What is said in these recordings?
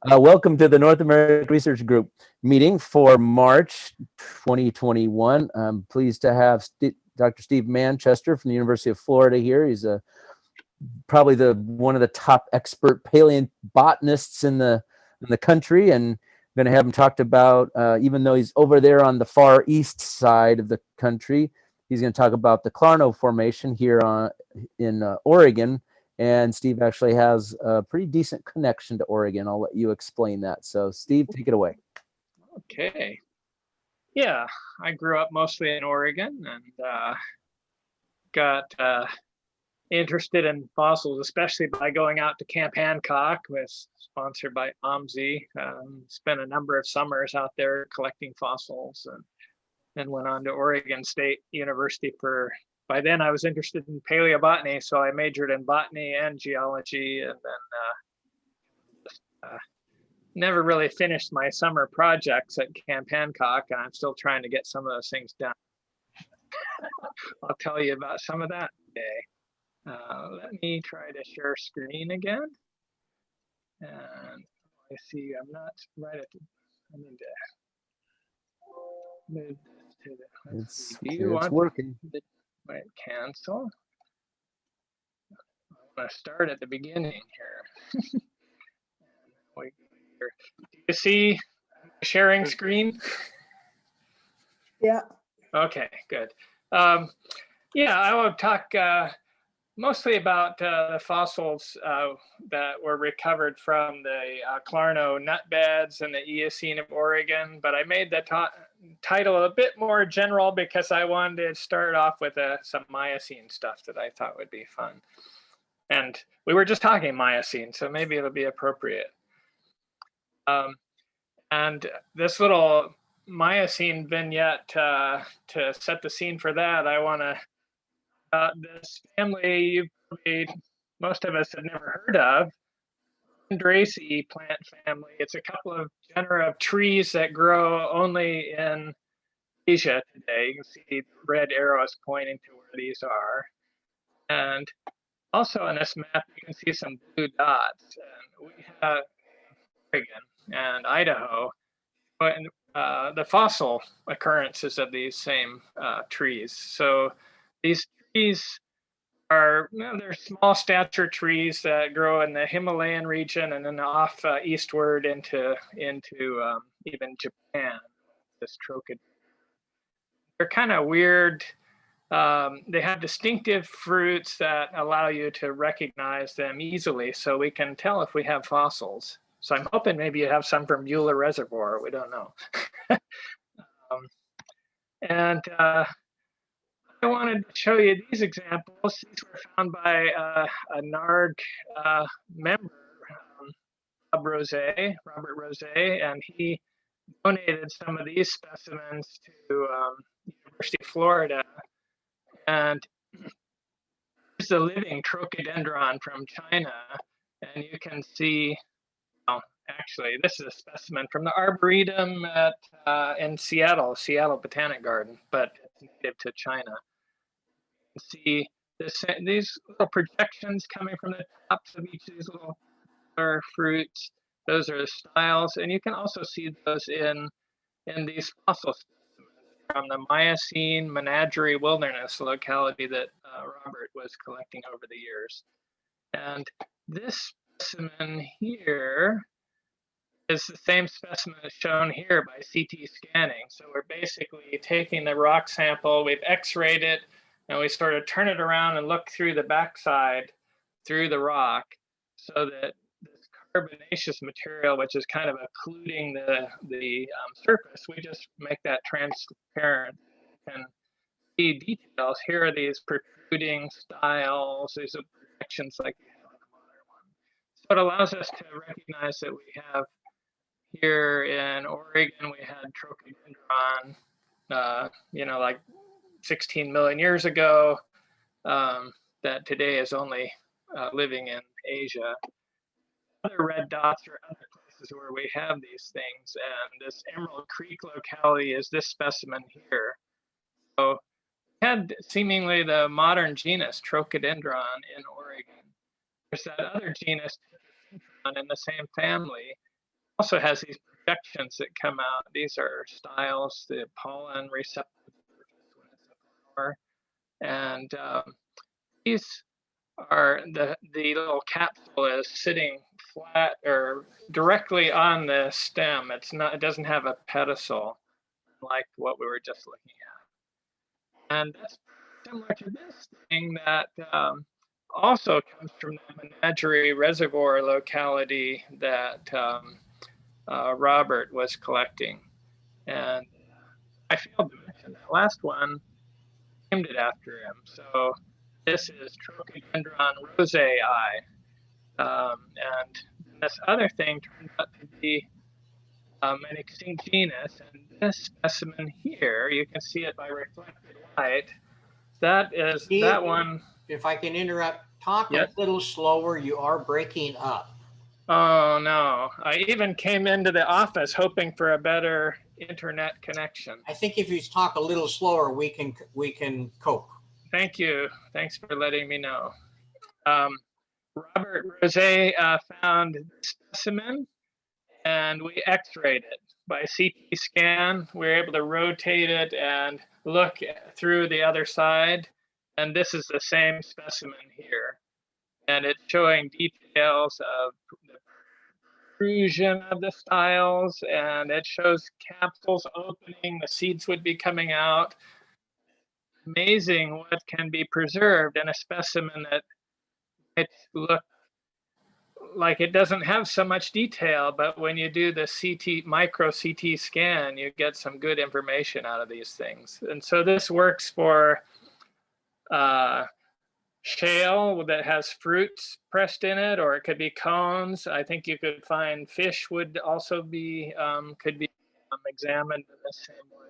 Welcome to the North American Research Group meeting for March 2021. I'm pleased to have Dr. Steve Manchester from the University of Florida here. He's probably one of the top expert paleobotanists in the country, and I'm going to have him talked about, even though he's over there on the far east side of the country, he's going to talk about the Clarno Formation here in Oregon. And Steve actually has a pretty decent connection to Oregon. I'll let you explain that. So Steve, take it away. Okay. Yeah, I grew up mostly in Oregon and got interested in fossils, especially by going out to Camp Hancock, was sponsored by OMSI. Spent a number of summers out there collecting fossils, and then went on to Oregon State University by then I was interested in paleobotany, so I majored in botany and geology, and then never really finished my summer projects at Camp Hancock, and I'm still trying to get some of those things done. I'll tell you about some of that today. Let me try to share screen again. And I see I'm not right at the, I need to move this to the, it's working. Might cancel. I'm going to start at the beginning here. Do you see sharing screen? Yeah. Okay, good. Yeah, I will talk mostly about the fossils that were recovered from the Clarno nut beds in the Eocene of Oregon, but I made the title a bit more general because I wanted to start off with some Miocene stuff that I thought would be fun. And we were just talking Miocene, so maybe it'll be appropriate. And this little Miocene vignette, to set the scene for that, I want to, this family most of us have never heard of, Dracaceae plant family. It's a couple of genera of trees that grow only in Asia today. You can see the red arrows pointing to where these are. And also on this map, you can see some blue dots. And we have Oregon and Idaho, and the fossil occurrences of these same trees. So these trees are, they're small stature trees that grow in the Himalayan region and then off eastward into even Japan. This trochid. They're kind of weird. They have distinctive fruits that allow you to recognize them easily, so we can tell if we have fossils. So I'm hoping maybe you have some from Beulah Reservoir. We don't know. I wanted to show you these examples. These were found by a NARG member, Robert Rosé, and he donated some of these specimens to University of Florida. And here's the living Trochodendron from China, and you can see, actually, this is a specimen from the Arboretum in Seattle Botanic Garden, but it's native to China. You can see these little projections coming from the tops of each of these little fruits. Those are the styles, and you can also see those in these fossil specimens from the Miocene Menagerie Wilderness locality that Robert was collecting over the years. And this specimen here is the same specimen as shown here by CT scanning. So we're basically taking the rock sample, we've X-rayed it, and we sort of turn it around and look through the backside through the rock, so that this carbonaceous material, which is kind of occluding the surface, we just make that transparent. You can see details. Here are these protruding styles. These are projections like you have in the modern one. So it allows us to recognize that we have here in Oregon, we had Trochodendron, like 16 million years ago, that today is only living in Asia. Other red dots are other places where we have these things, and this Emerald Creek locality is this specimen here. So we had seemingly the modern genus Trochodendron in Oregon. There's that other genus in the same family, also has these projections that come out. These are styles, the pollen receptors when it's a flower, and these are the little capsule is sitting flat or directly on the stem. It doesn't have a pedicel like what we were just looking at. And that's similar to this thing that also comes from the menagerie reservoir locality that Robert was collecting. And I failed to mention that last one named it after him. So this is Trochodendron rosei. And this other thing turned out to be an extinct genus. And this specimen here, you can see it by reflected light. That is Steve, that one. If I can interrupt, talk Yes. a little slower. You are breaking up. Oh no! I even came into the office hoping for a better internet connection. I think if you talk a little slower, we can cope. Thank you. Thanks for letting me know. Robert Rosé found this specimen, and we X-rayed it by CT scan. We were able to rotate it and look through the other side, and this is the same specimen here, and it's showing details of the protrusion of the styles, and it shows capsules opening. The seeds would be coming out. Amazing what can be preserved in a specimen that it look like it doesn't have so much detail, but when you do the micro CT scan, you get some good information out of these things. And so this works for shale that has fruits pressed in it, or it could be cones. I think you could find fish would also be could be examined in the same way.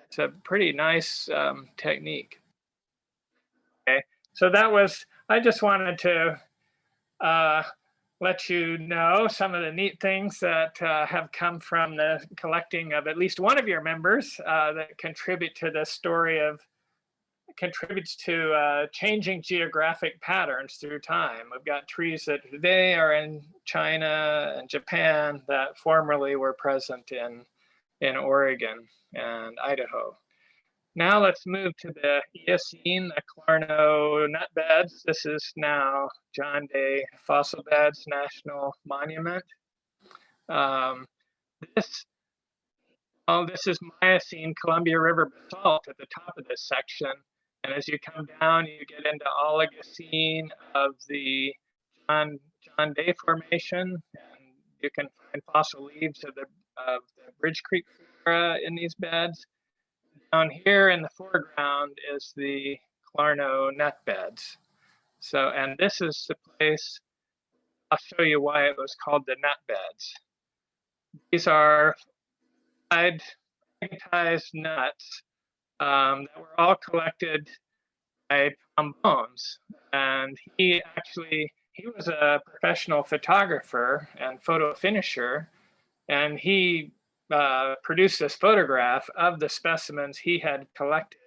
It's a pretty nice technique. Okay, so that was, I just wanted to let you know some of the neat things that have come from the collecting of at least one of your members that contributes to changing geographic patterns through time. We've got trees that today are in China and Japan that formerly were present in Oregon and Idaho. Now let's move to the Eocene Clarno nut beds. This is now John Day Fossil Beds National Monument. This is Miocene Columbia River basalt at the top of this section. And as you come down, you get into Oligocene of the John Day Formation. And you can find fossil leaves of the Bridge Creek flora in these beds. Down here in the foreground is the Clarno nut beds. So, and this is the place, I'll show you why it was called the nut beds. These are magnetized nuts that were all collected by Tom Bones. And he was a professional photographer and photo finisher, and he produced this photograph of the specimens he had collected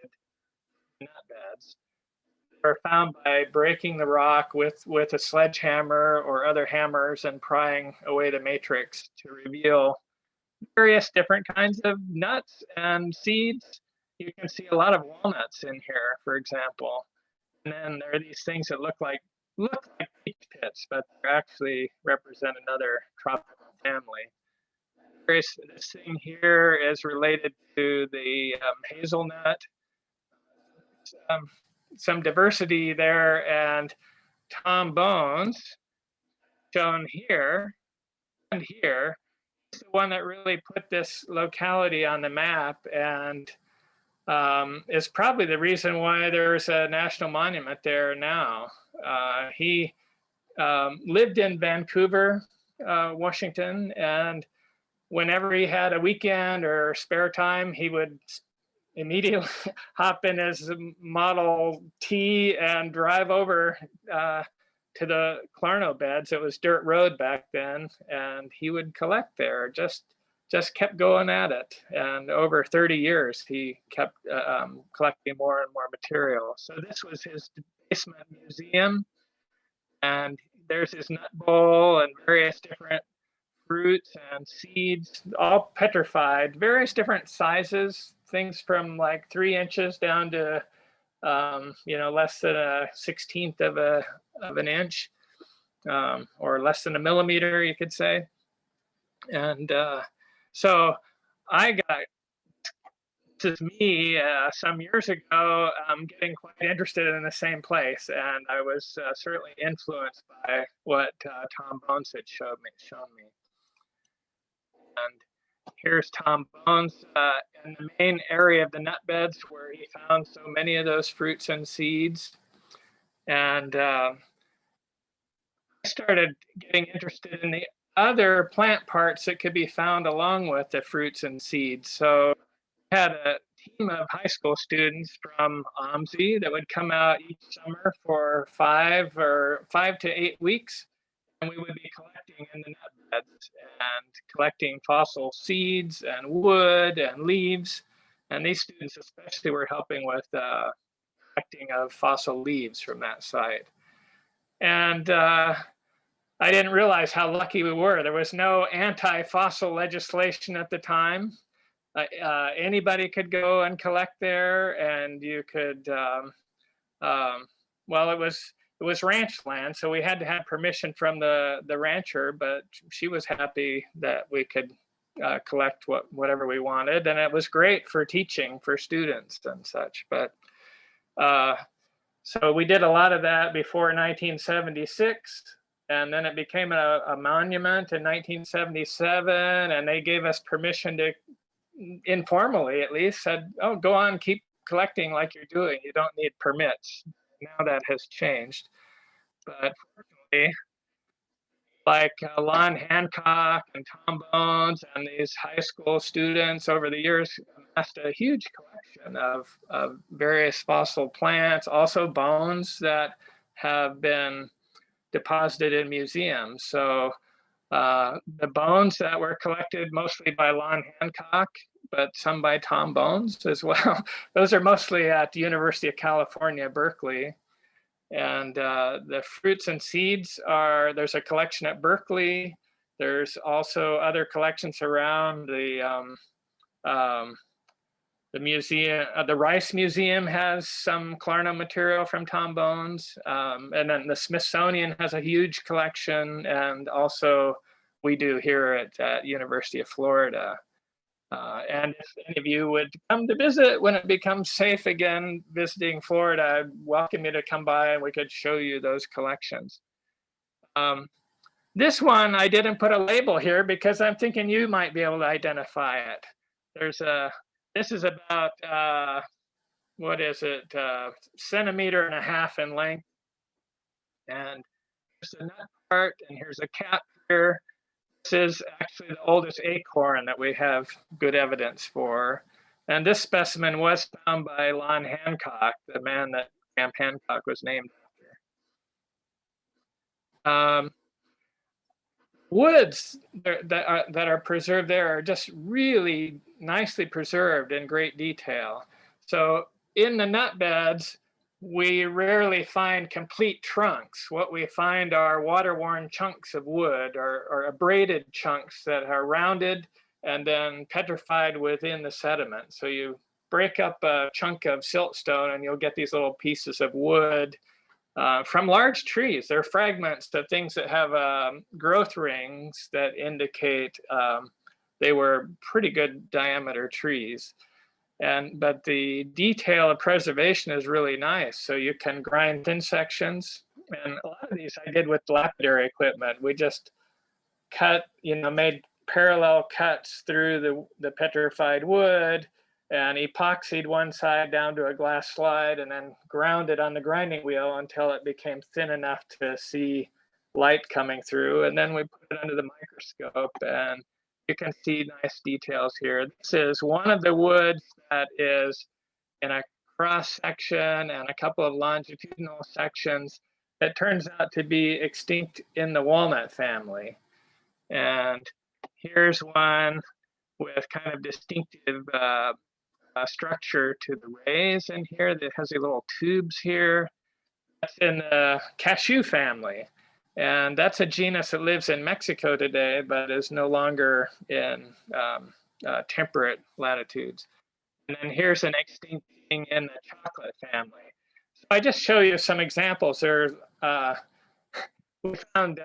in nut beds. They were found by breaking the rock with a sledgehammer or other hammers and prying away the matrix to reveal various different kinds of nuts and seeds. You can see a lot of walnuts in here, for example. And then there are these things that look like peach pits, but they actually represent another tropical family. This thing here is related to the hazelnut. Some diversity there, and Tom Bones, shown here and here, is the one that really put this locality on the map, and is probably the reason why there's a national monument there now. He lived in Vancouver, Washington, and whenever he had a weekend or spare time, he would immediately hop in his Model T and drive over to the Clarno beds. It was dirt road back then, and he would collect there. Just kept going at it. And over 30 years, he kept collecting more and more material. So this was his basement museum, and there's his nut bowl and various different fruit fruits and seeds, all petrified, various different sizes, things from like 3 inches down to less than a 1/16 of an inch, or less than a millimeter, you could say. And so I got, this is me some years ago, getting quite interested in the same place, and I was certainly influenced by what Tom Bones had shown me. And here's Tom Bones in the main area of the nut beds where he found so many of those fruits and seeds. And I started getting interested in the other plant parts that could be found along with the fruits and seeds. So I had a team of high school students from OMSI that would come out each summer for 5 to 8 weeks, and we would be collecting in the nut beds and collecting fossil seeds and wood and leaves. And these students especially were helping with collecting of fossil leaves from that site. And I didn't realize how lucky we were. There was no anti-fossil legislation at the time. Anybody could go and collect there, and you could, well, it was ranch land, so we had to have permission from the rancher, but she was happy that we could collect whatever we wanted, and it was great for teaching for students and such. But so we did a lot of that before 1976, and then it became a monument in 1977, and they gave us permission to, informally at least, said, oh, go on, keep collecting like you're doing. You don't need permits. Now that has changed. But fortunately, like Lon Hancock and Tom Bones and these high school students over the years amassed a huge collection of various fossil plants, also bones that have been deposited in museums. So the bones that were collected mostly by Lon Hancock, but some by Tom Bones as well. Those are mostly at the University of California, Berkeley. And the fruits and seeds there's a collection at Berkeley. There's also other collections around the museum. The Rice Museum has some Clarno material from Tom Bones. And then the Smithsonian has a huge collection. And also we do here at University of Florida. And if any of you would come to visit when it becomes safe again, visiting Florida, I'd welcome you to come by and we could show you those collections. This one, I didn't put a label here because I'm thinking you might be able to identify it. This is about, what is it, 1.5 centimeters in length. And here's the nut part, and here's a cap here. This is actually the oldest acorn that we have good evidence for. And this specimen was found by Lon Hancock, the man that Camp Hancock was named after. Woods that are preserved there are just really nicely preserved in great detail. So in the nut beds, we rarely find complete trunks. What we find are water-worn chunks of wood or abraded chunks that are rounded and then petrified within the sediment. So you break up a chunk of siltstone and you'll get these little pieces of wood from large trees. They're fragments of things that have growth rings that indicate they were pretty good diameter trees. But the detail of preservation is really nice. So you can grind thin sections. And a lot of these I did with lapidary equipment. We just cut, made parallel cuts through the petrified wood and epoxied one side down to a glass slide and then ground it on the grinding wheel until it became thin enough to see light coming through. And then we put it under the microscope and you can see nice details here. This is one of the woods that is in a cross section and a couple of longitudinal sections that turns out to be extinct in the walnut family. And here's one with kind of distinctive structure to the rays in here that has these little tubes here. That's in the cashew family. And that's a genus that lives in Mexico today, but is no longer in temperate latitudes. And then here's an extinct thing in the chocolate family. So I just show you some examples. We found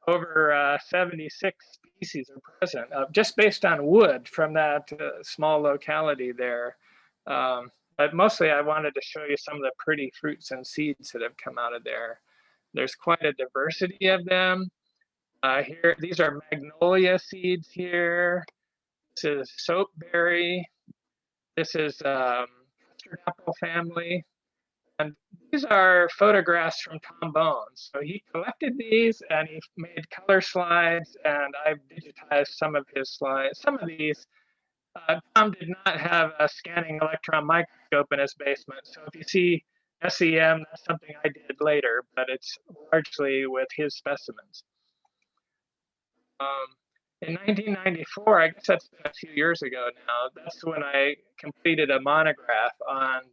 over 76 species are present, just based on wood from that small locality there. But mostly I wanted to show you some of the pretty fruits and seeds that have come out of there. There's quite a diversity of them. Here, these are magnolia seeds here. This is soapberry. This is custard apple family. And these are photographs from Tom Bones. So he collected these and he made color slides, and I've digitized some of his slides. Some of these, Tom did not have a scanning electron microscope in his basement. So if you see SEM, that's something I did later, but it's largely with his specimens. In 1994, I guess that's been a few years ago now, that's when I completed a monograph on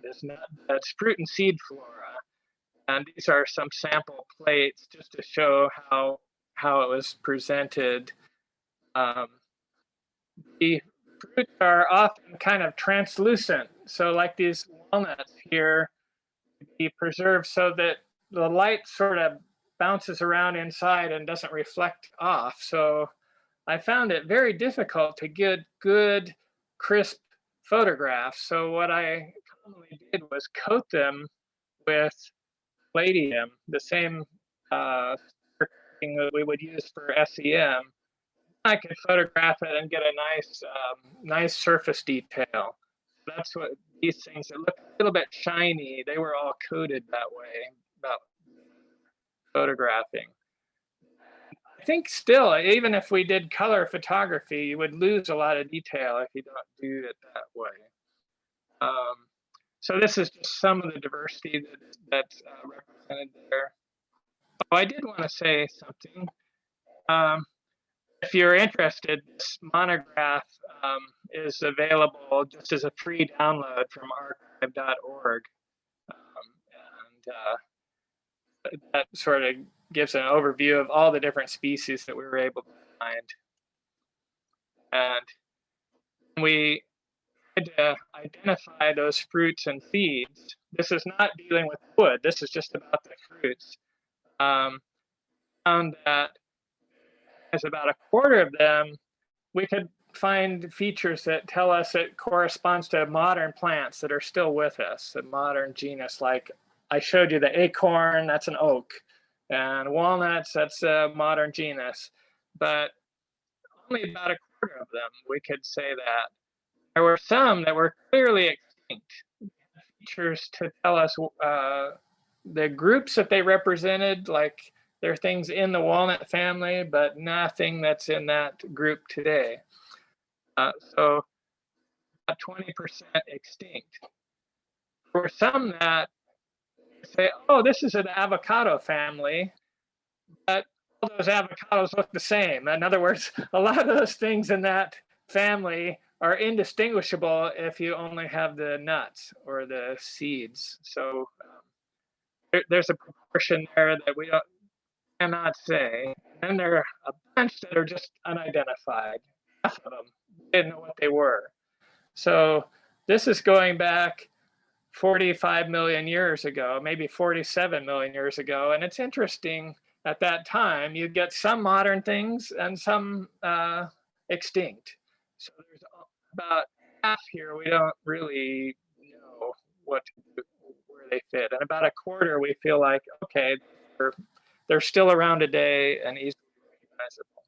this nut bed's fruit and seed flora. And these are some sample plates just to show how it was presented. The fruits are often kind of translucent. So like these walnuts here, be preserved so that the light sort of bounces around inside and doesn't reflect off. So I found it very difficult to get good, crisp photographs. So what I commonly did was coat them with palladium, the same thing that we would use for SEM. I could photograph it and get a nice surface detail. That's what these things that look a little bit shiny, they were all coated that way about photographing. I think still, even if we did color photography, you would lose a lot of detail if you don't do it that way. So this is just some of the diversity that's represented there. Oh, I did want to say something. If you're interested, this monograph is available just as a free download from archive.org. And that sort of gives an overview of all the different species that we were able to find. And we tried to identify those fruits and seeds. This is not dealing with wood. This is just about the fruits. Found that as about a quarter of them, we could find features that tell us it corresponds to modern plants that are still with us, a modern genus. Like I showed you the acorn, that's an oak, and walnuts, that's a modern genus. But only about a quarter of them we could say that. There were some that were clearly extinct. Features to tell us the groups that they represented, like there are things in the walnut family, but nothing that's in that group today. So about 20% extinct. There were some that say, oh, this is an avocado family, but all those avocados look the same. In other words, a lot of those things in that family are indistinguishable if you only have the nuts or the seeds. So there's a proportion there that we cannot say. And then there are a bunch that are just unidentified. Half of them didn't know what they were. So this is going back 45 million years ago, maybe 47 million years ago. And it's interesting, at that time, you get some modern things and some extinct. So there's about half here we don't really know what to do, where they fit. And about a quarter we feel like, okay, they're still around today and easily recognizable.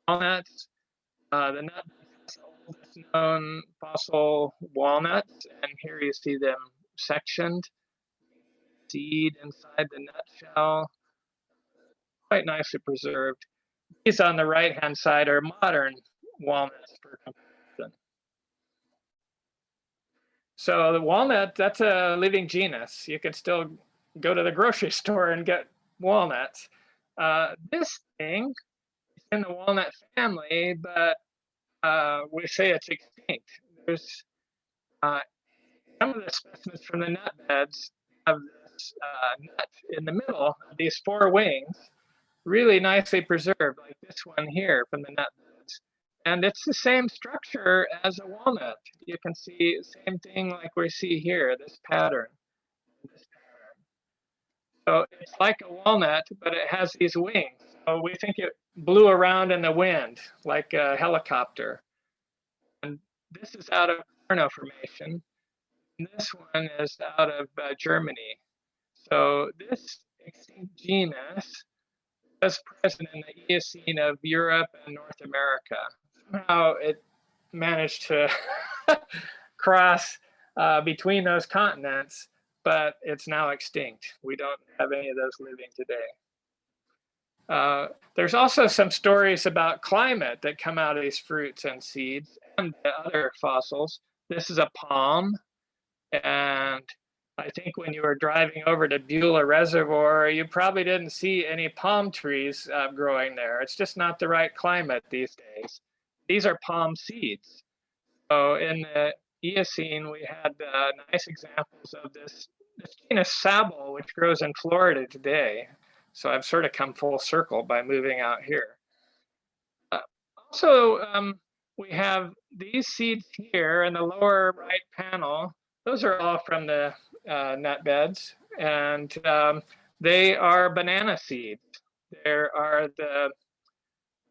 Walnuts, the nut is the oldest known fossil walnuts, and here you see them sectioned. Seed inside the nutshell, quite nicely preserved. These on the right-hand side are modern walnuts for comparison. So the walnut, that's a living genus. You can still go to the grocery store and get walnuts. This thing is in the walnut family, but we say it's extinct. There's some of the specimens from the nut beds have this nut in the middle of these four wings, really nicely preserved, like this one here from the nut beds. And it's the same structure as a walnut. You can see the same thing like we see here, this pattern. So it's like a walnut, but it has these wings. So we think it blew around in the wind like a helicopter. And this is out of Clarno Formation. And this one is out of Germany. So this extinct genus was present in the Eocene of Europe and North America. Somehow it managed to cross between those continents, but it's now extinct. We don't have any of those living today. There's also some stories about climate that come out of these fruits and seeds and the other fossils. This is a palm, and I think when you were driving over to Beulah Reservoir, you probably didn't see any palm trees growing there. It's just not the right climate these days. These are palm seeds. So in the Eocene, we had nice examples of this genus sabal, which grows in Florida today. So I've sort of come full circle by moving out here. Also, we have these seeds here in the lower right panel. Those are all from the nut beds, and they are banana seeds. There are the,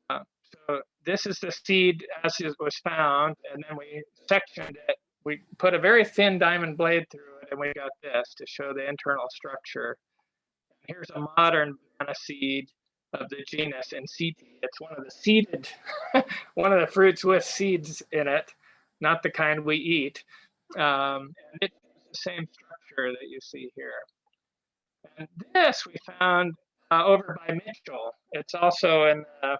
so this is the seed as it was found, and then we sectioned it. We put a very thin diamond blade through it, and we got this to show the internal structure. Here's a modern banana seed of the genus Enceti. It's one of the seeded, one of the fruits with seeds in it, not the kind we eat. And it's the same structure that you see here. And this we found over by Mitchell. It's also in the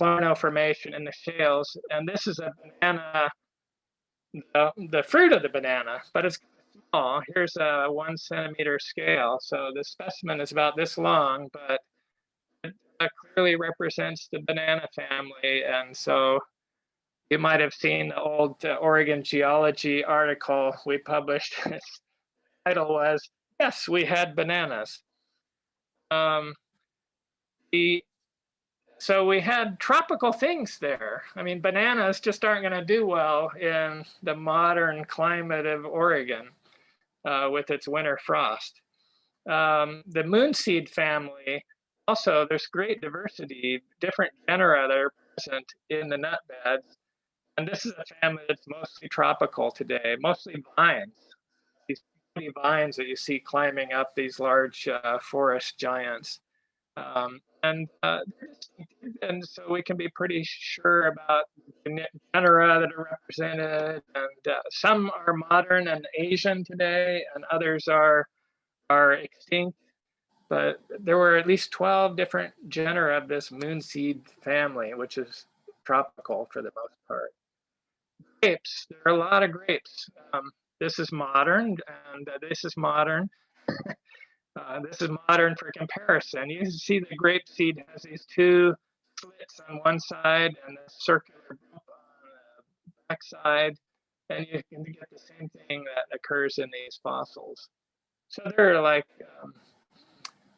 Clarno Formation in the shales. And this is a banana, the fruit of the banana, but it's small. Here's a 1 centimeter scale. So the specimen is about this long, but it clearly represents the banana family. And so you might have seen the old Oregon Geology article we published. Its title was, "Yes, we had bananas." So we had tropical things there. I mean, bananas just aren't going to do well in the modern climate of Oregon with its winter frost. The moonseed family, also, there's great diversity, different genera that are present in the nut beds. And this is a family that's mostly tropical today, mostly vines. These pretty vines that you see climbing up these large forest giants. And so we can be pretty sure about the genera that are represented. And some are modern and Asian today, and others are extinct. But there were at least 12 different genera of this moonseed family, which is tropical for the most part. Grapes, there are a lot of grapes. This is modern, and this is modern. This is modern for comparison. You see the grape seed has these two slits on one side and a circular bump on the back side, and you can get the same thing that occurs in these fossils. So there are like,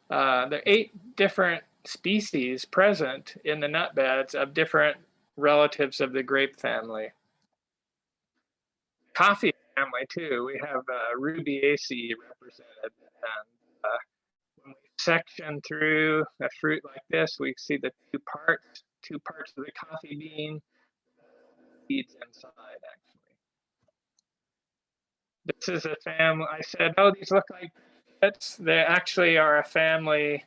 there are 8 different species present in the nut beds of different relatives of the grape family. Coffee family too. We have Rubiaceae represented, and when we section through a fruit like this, we see the two parts of the coffee bean, seeds inside actually. This is a family. I said, oh, these look like pits. They actually are a family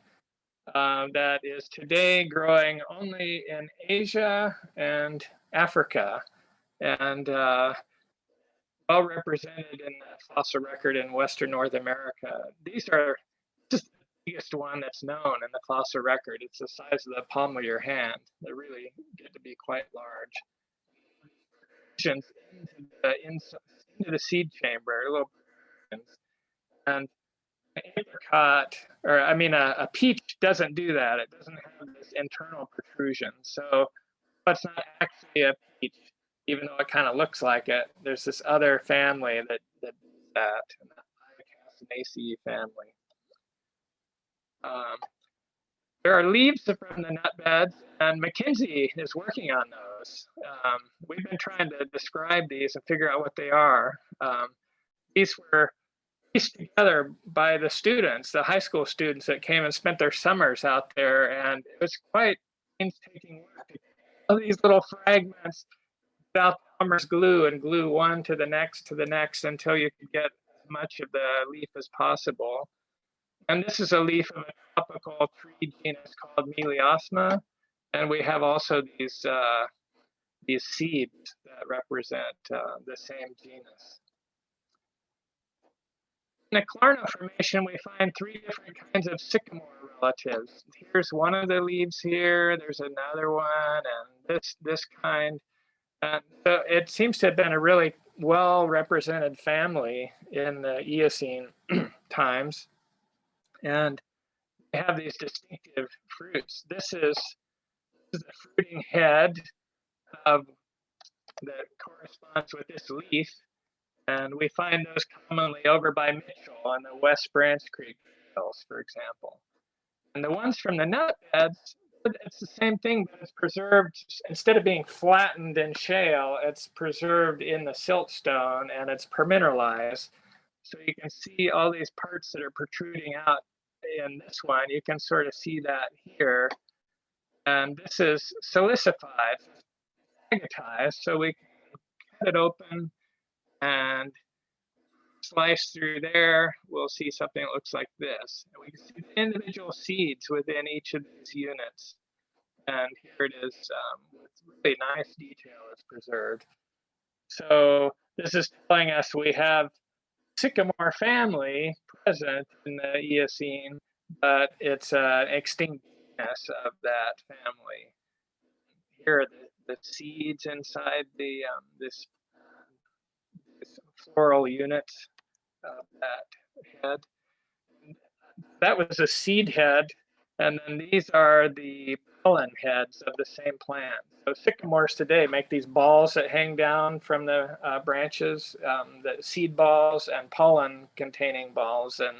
that is today growing only in Asia and Africa, and well represented in the fossil record in Western North America. This is the biggest one that's known in the fossil record. It's the size of the palm of your hand. They really get to be quite large. Into the seed chamber, little, and an apricot, or I mean, a peach doesn't do that. It doesn't have this internal protrusion. So it's not actually a peach, even though it kind of looks like it. There's this other family that does that. And Arenaceae family. There are leaves from the nut beds, and McKinsey is working on those. We've been trying to describe these and figure out what they are. These were pieced together by the students, the high school students that came and spent their summers out there, and it was quite painstaking work. All these little fragments without Elmer's glue and glue one to the next until you could get as much of the leaf as possible. And this is a leaf of a tropical tree genus called Meliosma, and we have also these seeds that represent the same genus. In the Clarno Formation, we find 3 different kinds of sycamore relatives. Here's one of the leaves here, there's another one, and this kind. So it seems to have been a really well-represented family in the Eocene times. And they have these distinctive fruits. This is the fruiting head that corresponds with this leaf. And we find those commonly over by Mitchell on the West Branch Creek hills, for example. And the ones from the nut beds, it's the same thing, but it's preserved, instead of being flattened in shale, it's preserved in the siltstone and it's permineralized. So you can see all these parts that are protruding out in this one. You can sort of see that here. And this is silicified, agatized, so we can cut it open and slice through there. We'll see something that looks like this. And we can see the individual seeds within each of these units. And here it is with really nice detail is preserved. So this is telling us we have sycamore family present in the Eocene, but it's an extinct genus of that family. Here are the seeds inside the this floral unit of that head. That was a seed head, and then these are the pollen heads of the same plant. So sycamores today make these balls that hang down from the branches, the seed balls and pollen-containing balls, and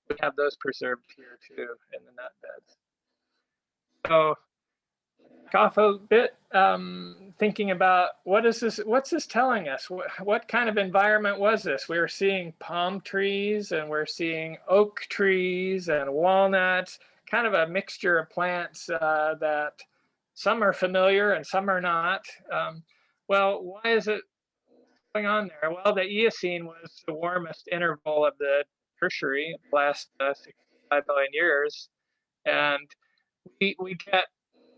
we have those preserved here too in the nut beds. So off a bit, thinking about what's this telling us? What kind of environment was this? We were seeing palm trees and we're seeing oak trees and walnuts, kind of a mixture of plants that some are familiar and some are not. Well, why is it going on there? Well, the Eocene was the warmest interval of the Tertiary, the last 65 billion years, and we get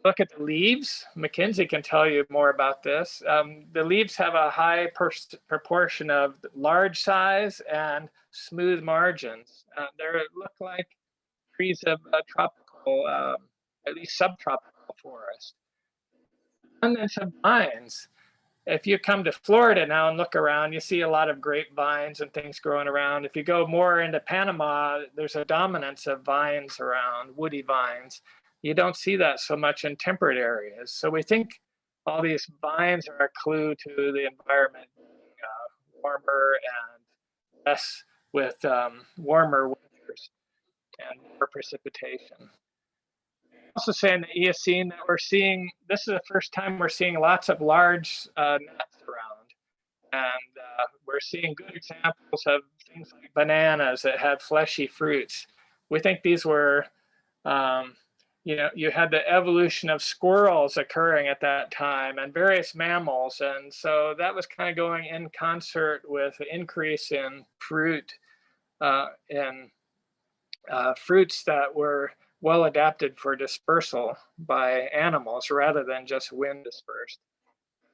look at the leaves. McKinsey can tell you more about this. The leaves have a high proportion of large size and smooth margins. They look like trees of tropical, at least subtropical forest. Abundance of vines. If you come to Florida now and look around, you see a lot of grapevines and things growing around. If you go more into Panama, there's a dominance of vines around, woody vines. You don't see that so much in temperate areas. So we think all these vines are a clue to the environment being warmer and less with warmer winters and more precipitation. Also say in the Eocene that we're seeing, this is the first time we're seeing lots of large nuts around. And we're seeing good examples of things like bananas that had fleshy fruits. We think these were you had the evolution of squirrels occurring at that time and various mammals. And so that was kind of going in concert with the increase in fruit fruits that were well adapted for dispersal by animals rather than just wind dispersed.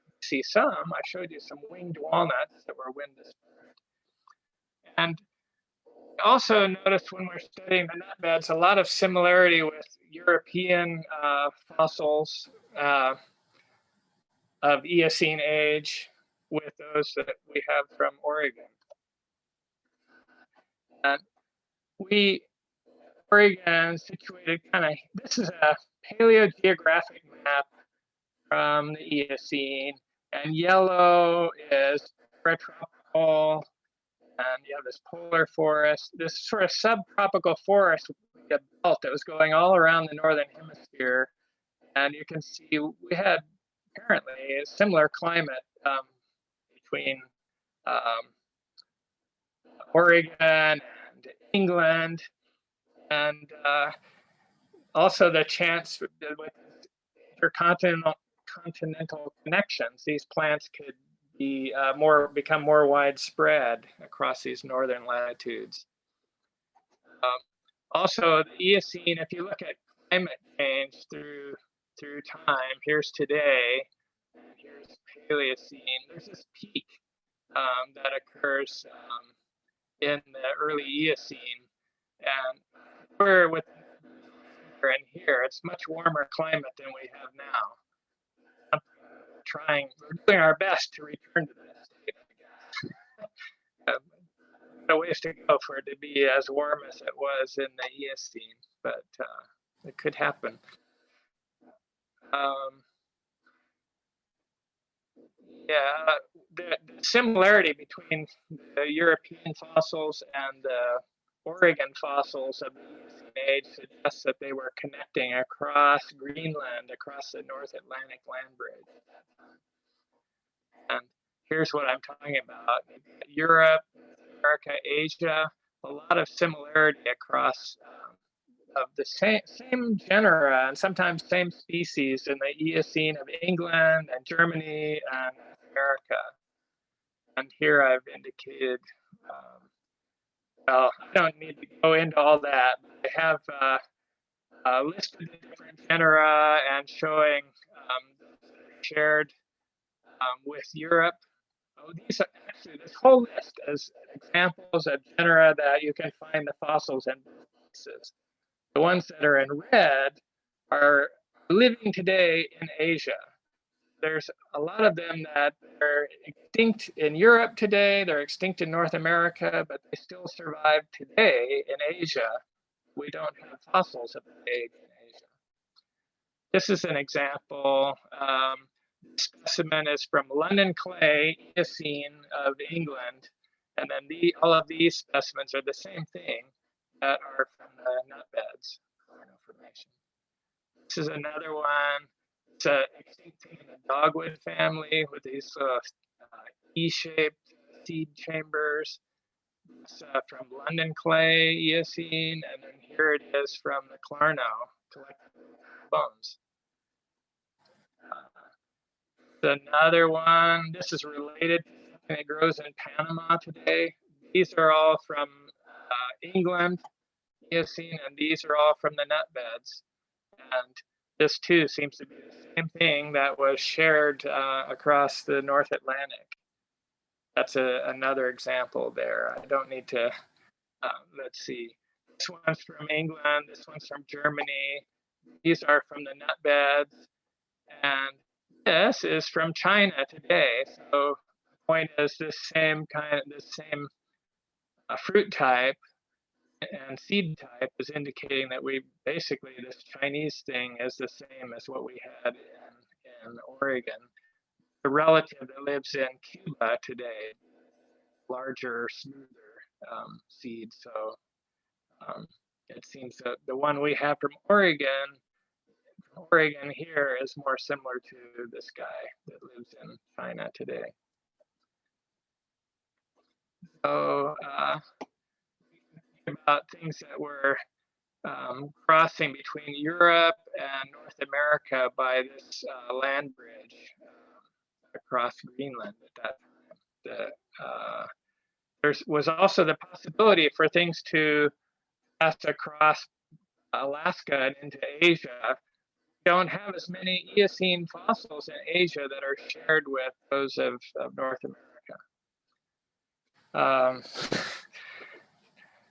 You see some, I showed you some winged walnuts that were wind dispersed. And also noticed when we're studying the nut beds, a lot of similarity with European fossils of Eocene age with those that we have from Oregon. And Oregon situated this is a paleogeographic map from the Eocene, and yellow is paratropical, and you have this polar forest, this sort of subtropical forest belt that was going all around the northern hemisphere. And you can see we had apparently a similar climate between Oregon and England, and also the chance with intercontinental connections, these plants could be become more widespread across these northern latitudes. Also, the Eocene, if you look at climate change through time, here's today, and here's Paleocene. There's this peak that occurs in the early Eocene, and we're with in here, it's much warmer climate than we have now. We're doing our best to return to that state, I guess. A ways to go for it to be as warm as it was in the Eocene, but it could happen. Yeah, the similarity between the European fossils and the Oregon fossils of the Eocene age suggests that they were connecting across Greenland, across the North Atlantic land bridge. And here's what I'm talking about. Europe, America, Asia, a lot of similarity across of the same genera and sometimes same species in the Eocene of England and Germany and America. And here I've indicated, well, I don't need to go into all that. I have listed the different genera and showing shared with Europe. Oh, these are actually, this whole list is examples of genera that you can find the fossils in places. The ones that are in red are living today in Asia. There's a lot of them that are extinct in Europe today, they're extinct in North America, but they still survive today in Asia. We don't have fossils of the age in Asia. This is an example. This specimen is from London clay, Eocene of England, and then all of these specimens are the same thing that are from the nut beds, Clarno Formation. This is another one. It's an extinct thing in the dogwood family with these E-shaped seed chambers. It's from London clay, Eocene, and then here it is from the Clarno collected bones. Another one, this is related to something that grows in Panama today. These are all from England, Eocene, and these are all from the nut beds. And this too seems to be the same thing that was shared across the North Atlantic. That's another example there. I don't need to, let's see. This one's from England, this one's from Germany. These are from the nut beds. And this is from China today. So the point is this same fruit type and seed type is indicating that we basically, this Chinese thing is the same as what we had in Oregon. The relative that lives in Cuba today, larger, smoother seed. So it seems that the one we have from Oregon here is more similar to this guy that lives in China today. So about things that were crossing between Europe and North America by this land bridge across Greenland at that time. There was also the possibility for things to pass across Alaska and into Asia. We don't have as many Eocene fossils in Asia that are shared with those of North America.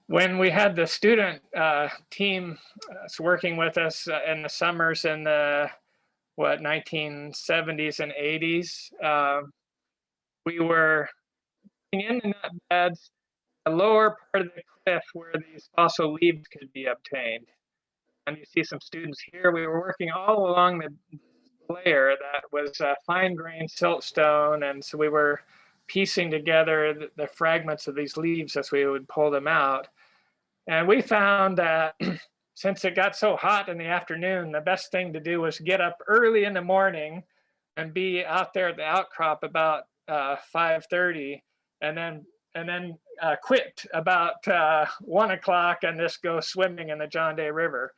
When we had the student team working with us in the summers in the 1970s and 80s, we were in the nut beds, the lower part of the cliff where these fossil leaves could be obtained. And you see some students here. We were working all along the layer that was fine-grained siltstone, and so we were piecing together the fragments of these leaves as we would pull them out. And we found that since it got so hot in the afternoon, the best thing to do was get up early in the morning and be out there at the outcrop about 5:30, and then quit about 1 o'clock and just go swimming in the John Day River.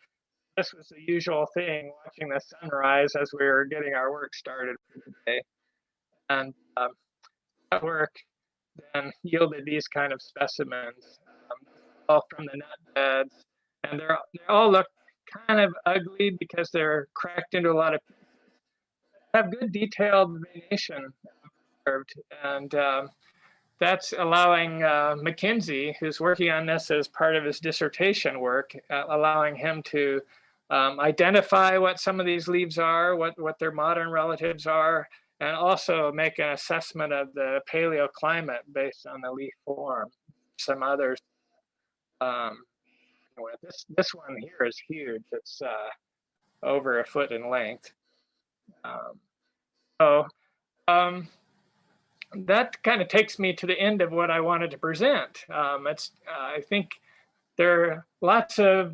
This was the usual thing, watching the sunrise as we were getting our work started for the day. And that work then yielded these kind of specimens, all from the nut beds. And they all look kind of ugly because they're cracked into a lot of pieces. Have good detailed venation observed. And that's allowing Mackenzie, who's working on this as part of his dissertation work, allowing him to identify what some of these leaves are, what their modern relatives are, and also make an assessment of the paleoclimate based on the leaf form. Some others, this one here is huge. It's over 1 foot in length. That kind of takes me to the end of what I wanted to present. I think there are lots of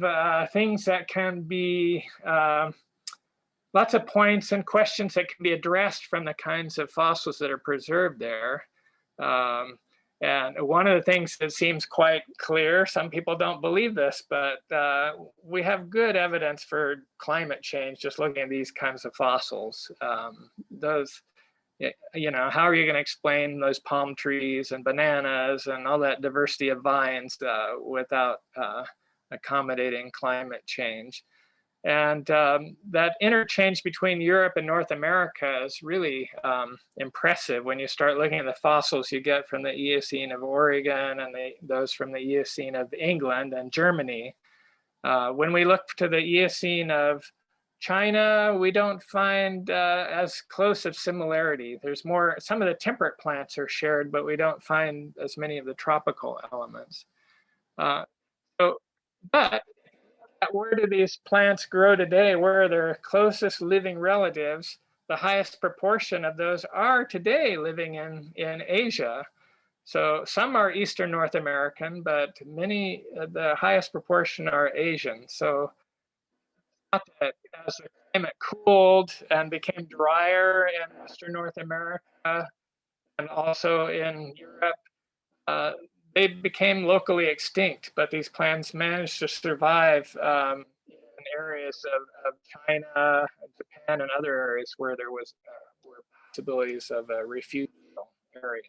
things that can be, lots of points and questions that can be addressed from the kinds of fossils that are preserved there. And one of the things that seems quite clear, some people don't believe this, but we have good evidence for climate change just looking at these kinds of fossils. How are you going to explain those palm trees and bananas and all that diversity of vines without accommodating climate change? And that interchange between Europe and North America is really impressive when you start looking at the fossils you get from the Eocene of Oregon and those from the Eocene of England and Germany. When we look to the Eocene of China, we don't find as close of similarity. There's more, some of the temperate plants are shared, but we don't find as many of the tropical elements. But where do these plants grow today? Where are their closest living relatives? The highest proportion of those are today living in Asia. So some are Eastern North American, but the highest proportion are Asian. So not that as the climate cooled and became drier in Western North America and also in Europe, they became locally extinct, but these plants managed to survive in areas of China, Japan, and other areas where there were possibilities of a refugial area.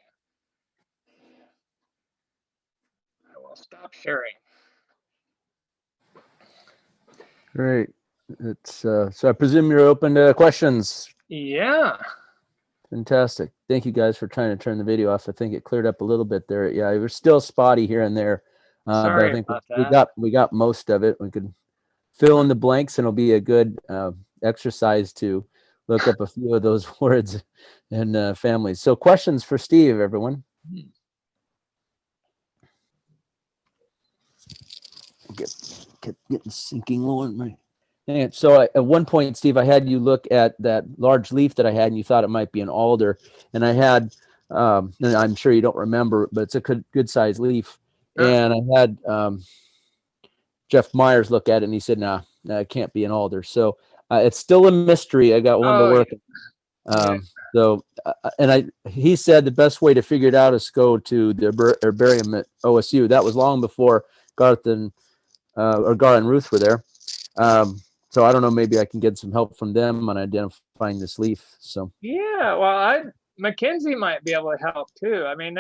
I will stop sharing. Great. So I presume you're open to questions. Yeah. Fantastic. Thank you guys for trying to turn the video off. I think it cleared up a little bit there. Yeah, it was still spotty here and there. Sorry but I think about that. we got most of it. We could fill in the blanks, and it'll be a good exercise to look up a few of those words and families. So questions for Steve, everyone. Getting sinking low in my. And so at one point, Steve, I had you look at that large leaf that I had, and you thought it might be an alder. And I had, and I'm sure you don't remember, but it's a good sized leaf. And I had Jeff Myers look at it, and he said, "Nah, it can't be an alder." So it's still a mystery. I got one to work. Yeah. So, he said the best way to figure it out is go to the herbarium at OSU. That was long before Garth and Gar and Ruth were there. So I don't know, maybe I can get some help from them on identifying this leaf. So yeah, well, Mackenzie might be able to help too. I mean,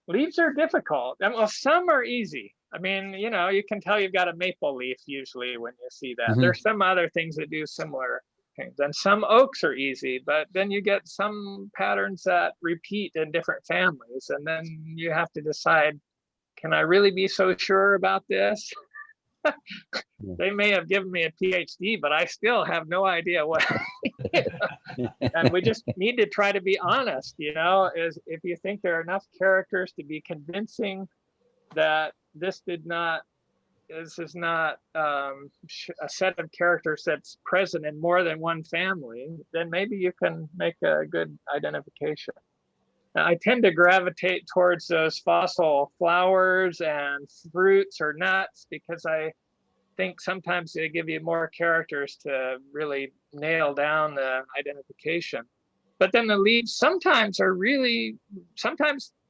leaves are difficult. And, well, some are easy. I mean, you can tell you've got a maple leaf usually when you see that. There's some other things that do similar things, and some oaks are easy, but then you get some patterns that repeat in different families, and then you have to decide, can I really be so sure about this? They may have given me a PhD, but I still have no idea what. And we just need to try to be honest, is if you think there are enough characters to be convincing that this did not this is not a set of characters that's present in more than one family, then maybe you can make a good identification. Now, I tend to gravitate towards those fossil flowers and fruits or nuts because I think sometimes they give you more characters to really nail down the identification. But then the leaves sometimes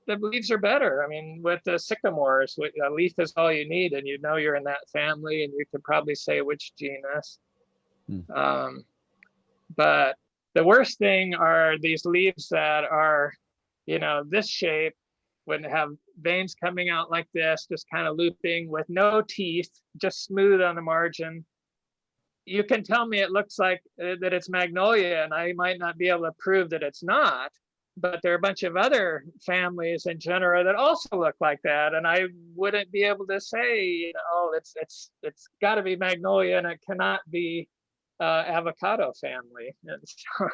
the leaves are better. I mean, with the sycamores, a leaf is all you need, and you know you're in that family, and you could probably say which genus. But the worst thing are these leaves that are, this shape, would have veins coming out like this, just kind of looping with no teeth, just smooth on the margin. You can tell me it looks like that it's magnolia, and I might not be able to prove that it's not, but there are a bunch of other families and genera that also look like that, and I wouldn't be able to say, it's got to be magnolia, and it cannot be avocado family. And so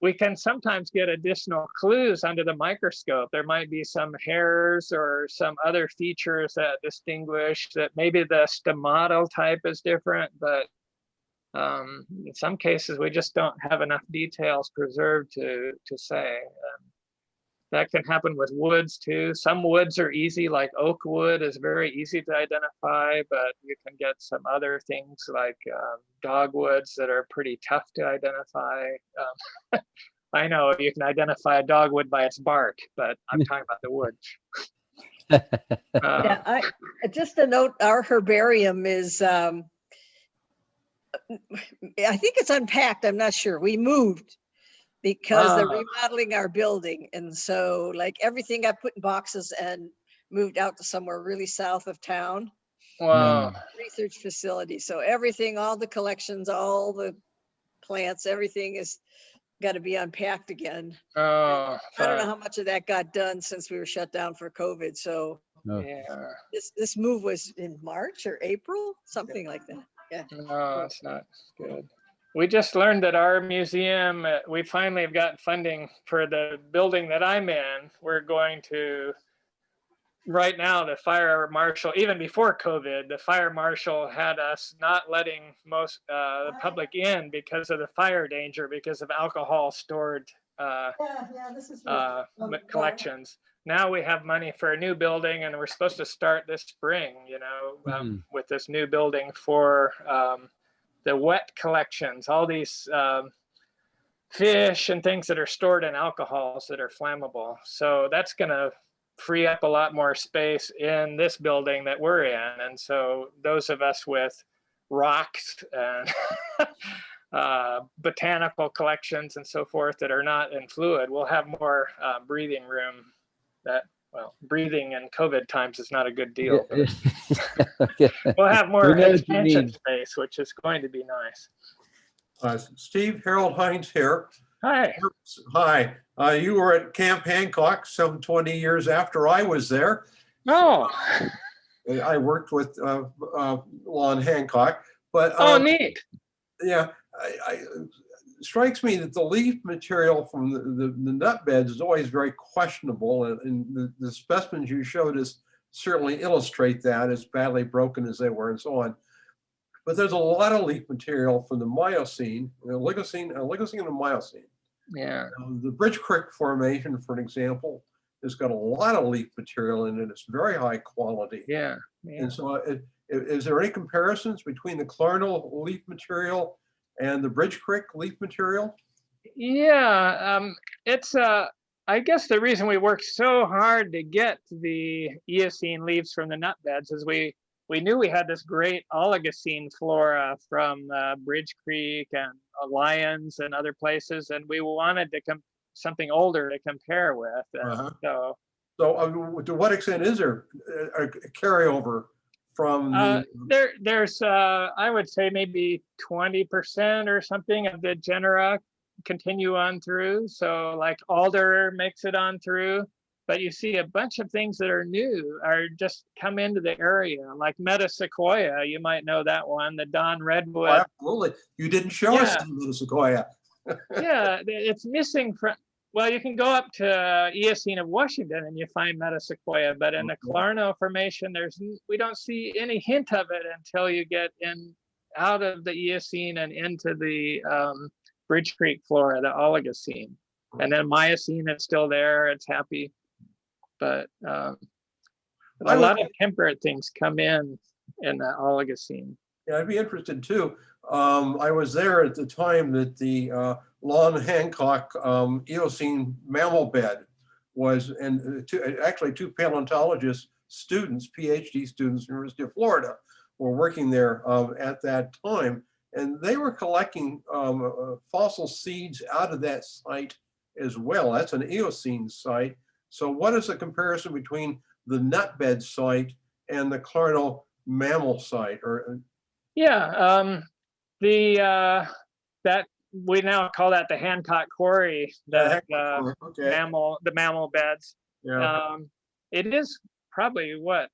we can sometimes get additional clues under the microscope. There might be some hairs or some other features that distinguish that maybe the stomatal type is different, but in some cases we just don't have enough details preserved to say. That can happen with woods too. Some woods are easy, like oak wood is very easy to identify, but you can get some other things like dogwoods that are pretty tough to identify. I know you can identify a dogwood by its bark, but I'm talking about the wood. Yeah, just a note, our herbarium is, I think it's unpacked, I'm not sure. We moved because they're remodeling our building. And so like everything got put in boxes and moved out to somewhere really south of town. Wow. Research facility. So everything, all the collections, all the plants, everything is got to be unpacked again. I don't know how much of that got done since we were shut down for COVID. So this move was in March or April, something like that. Yeah. No, it's not good. We just learned that our museum, we finally have gotten funding for the building that I'm in. We're going to, right now, the fire marshal, even before COVID, the fire marshal had us not letting most the public in because of the fire danger, because of alcohol stored collections. Now we have money for a new building, and we're supposed to start this spring, with this new building for the wet collections, all these fish and things that are stored in alcohols that are flammable. So that's going to free up a lot more space in this building that we're in. And so those of us with rocks and botanical collections and so forth that are not in fluid will have more breathing room. Breathing in COVID times is not a good deal. Okay. We'll have more expansion space, which is going to be nice. Steve, Harold Hines here. Hi. Hi. You were at Camp Hancock some 20 years after I was there. Oh. I worked with Lon Hancock. But neat. Yeah. It strikes me that the leaf material from the nut beds is always very questionable, and the specimens you showed us certainly illustrate that, as badly broken as they were and so on. But there's a lot of leaf material from the Miocene, Oligocene and the Miocene. Yeah. The Bridge Creek Formation, for an example, has got a lot of leaf material in it. It's very high quality. Yeah. And so is there any comparisons between the Clarno leaf material and the Bridge Creek leaf material? Yeah, it's I guess the reason we worked so hard to get the Eocene leaves from the nut beds is we knew we had this great Oligocene flora from Bridge Creek and Lyons and other places, and we wanted to something older to compare with. So to what extent is there a carryover from there's I would say maybe 20% or something of the genera continue on through. So like alder makes it on through, but you see a bunch of things that are new are just come into the area, like metasequoia. You might know that one, the Don Redwood. Oh, absolutely. You didn't show us the metasequoia. Yeah, it's missing from. Well, you can go up to Eocene of Washington and you find metasequoia, but in the Clarno Formation, we don't see any hint of it until you get in out of the Eocene and into the Bridge Creek flora, the Oligocene. And then Miocene is still there, it's happy. But a lot of temperate things come in the Oligocene. Yeah, I'd be interested too. I was there at the time that the Lon Hancock Eocene mammal bed was, and actually two paleontologist students, PhD students, University of Florida, were working there at that time, and they were collecting fossil seeds out of that site as well. That's an Eocene site. So what is the comparison between the nutbed site and the Clarno mammal site? Or yeah, that we now call that the Hancock Quarry, that okay. the mammal beds. Yeah. It is probably what,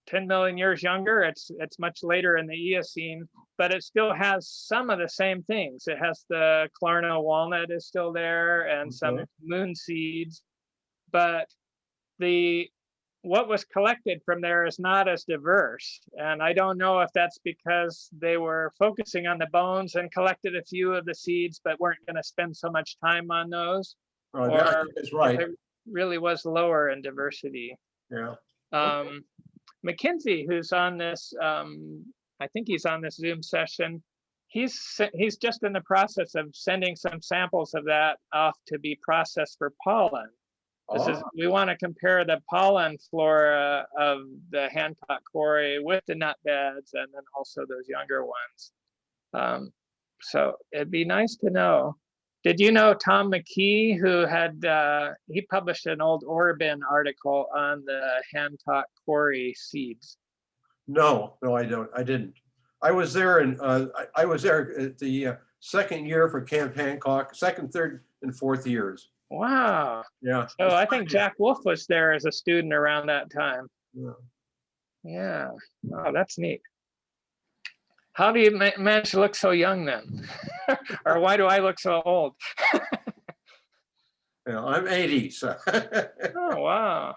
10 million years younger. It's much later in the Eocene, but it still has some of the same things. It has the Clarno walnut is still there and some moon seeds, but what was collected from there is not as diverse. And I don't know if that's because they were focusing on the bones and collected a few of the seeds, but weren't going to spend so much time on those. I think that's right. It really was lower in diversity. Yeah. Mackenzie, who's on this, I think he's on this Zoom session, he's just in the process of sending some samples of that off to be processed for pollen. We want to compare the pollen flora of the Hancock Quarry with the nut beds and then also those younger ones. So it'd be nice to know. Did you know Tom McKee, who he published an old Orbin article on the Hancock Quarry seeds? No, I didn't. I was there I was there at the second year for Camp Hancock, second, third, and fourth years. Wow. Yeah. So I think Jack Wolf was there as a student around that time. Yeah. Oh, that's neat. How do you manage to look so young then? Or why do I look so old? I'm 80, so. Oh, wow.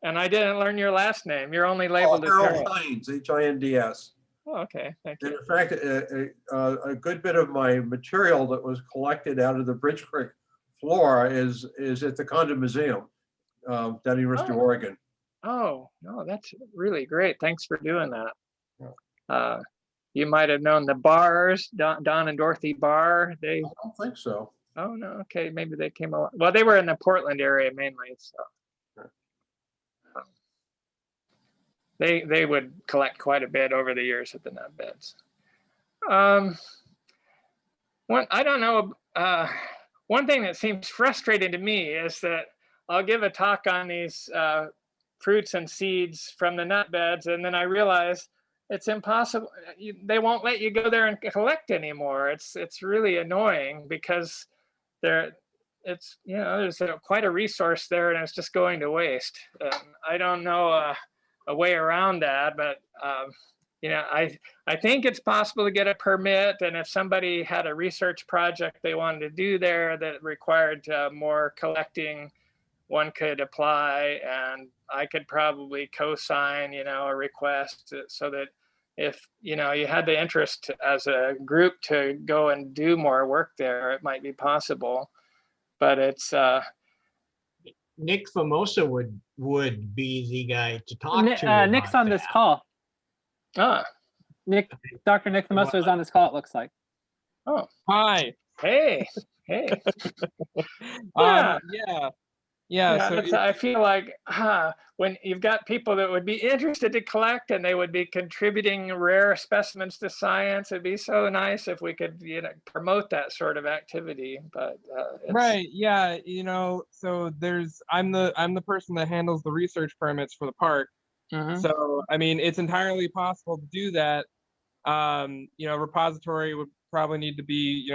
And I didn't learn your last name. You're only labeled as Harold Hines, Hinds. Oh, okay, thank you. And in fact, a good bit of my material that was collected out of the Bridge Creek flora is at the Condon Museum down at University of Oregon. Oh, no, that's really great. Thanks for doing that. You might have known the Barrs, Don and Dorothy Barr. I don't think so. Oh, no, okay, maybe they came along. Well, they were in the Portland area mainly, so. They would collect quite a bit over the years at the nut beds. I don't know, one thing that seems frustrating to me is that I'll give a talk on these fruits and seeds from the nut beds, and then I realize it's impossible. They won't let you go there and collect anymore. It's really annoying because there's quite a resource there, and it's just going to waste. I don't know a way around that, but I think it's possible to get a permit, and if somebody had a research project they wanted to do there that required more collecting, one could apply, and I could probably co-sign, a request so that if you had the interest as a group to go and do more work there, it might be possible. But it's Nick Famosa would be the guy to talk to. Nick's on this call. Dr. Nick Famosa is on this call, it looks like. Oh, hi. Hey. Yeah. So I feel like when you've got people that would be interested to collect and they would be contributing rare specimens to science, it'd be so nice if we could, promote that sort of activity. But right, yeah, so I'm the person that handles the research permits for the park. So I mean, it's entirely possible to do that. Repository would probably need to be,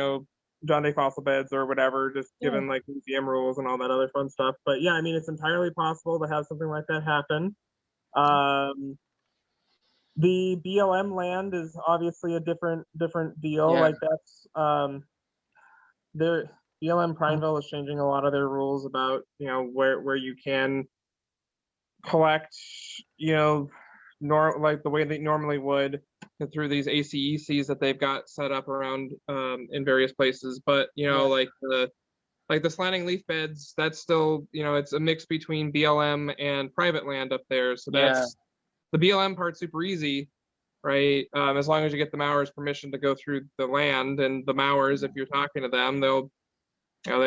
John Day fossil beds or whatever, just given like museum rules and all that other fun stuff. But yeah, I mean, it's entirely possible to have something like that happen. The BLM land is obviously a different deal. Yeah. Like that's BLM Prineville is changing a lot of their rules about, where you can collect, like the way they normally would through these ACECs that they've got set up around in various places. But, like the slanting leaf beds, that's still, it's a mix between BLM and private land up there. So that's the BLM part super easy, right? As long as you get the mowers permission to go through the land, and the mowers, if you're talking to them, they'll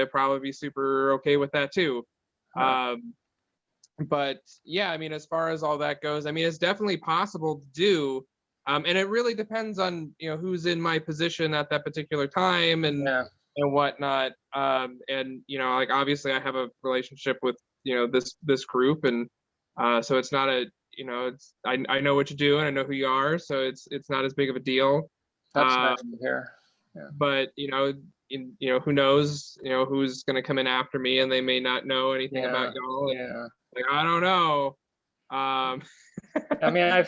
probably be super okay with that too. But yeah, I mean, as far as all that goes, I mean, it's definitely possible to do. And it really depends on, who's in my position at that particular time and whatnot. And, like, obviously I have a relationship with, this group. And so it's not a, I know what you do and I know who you are. So it's not as big of a deal. That's nice to hear. But, who knows, who's going to come in after me, and they may not know anything about y'all. Like, I don't know. I mean, I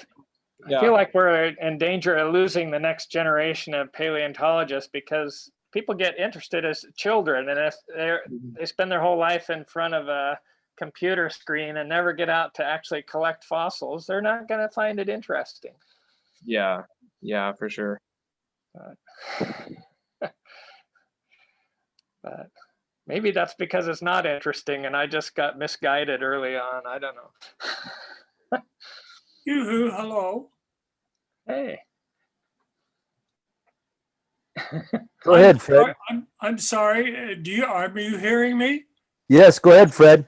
feel like we're in danger of losing the next generation of paleontologists, because people get interested as children, and if they spend their whole life in front of a computer screen and never get out to actually collect fossils, they're not going to find it interesting. Yeah, for sure. But maybe that's because it's not interesting and I just got misguided early on. I don't know. Yoo-hoo, hello. Hey. Go ahead, Fred. I'm sorry. Are you hearing me? Yes, go ahead, Fred.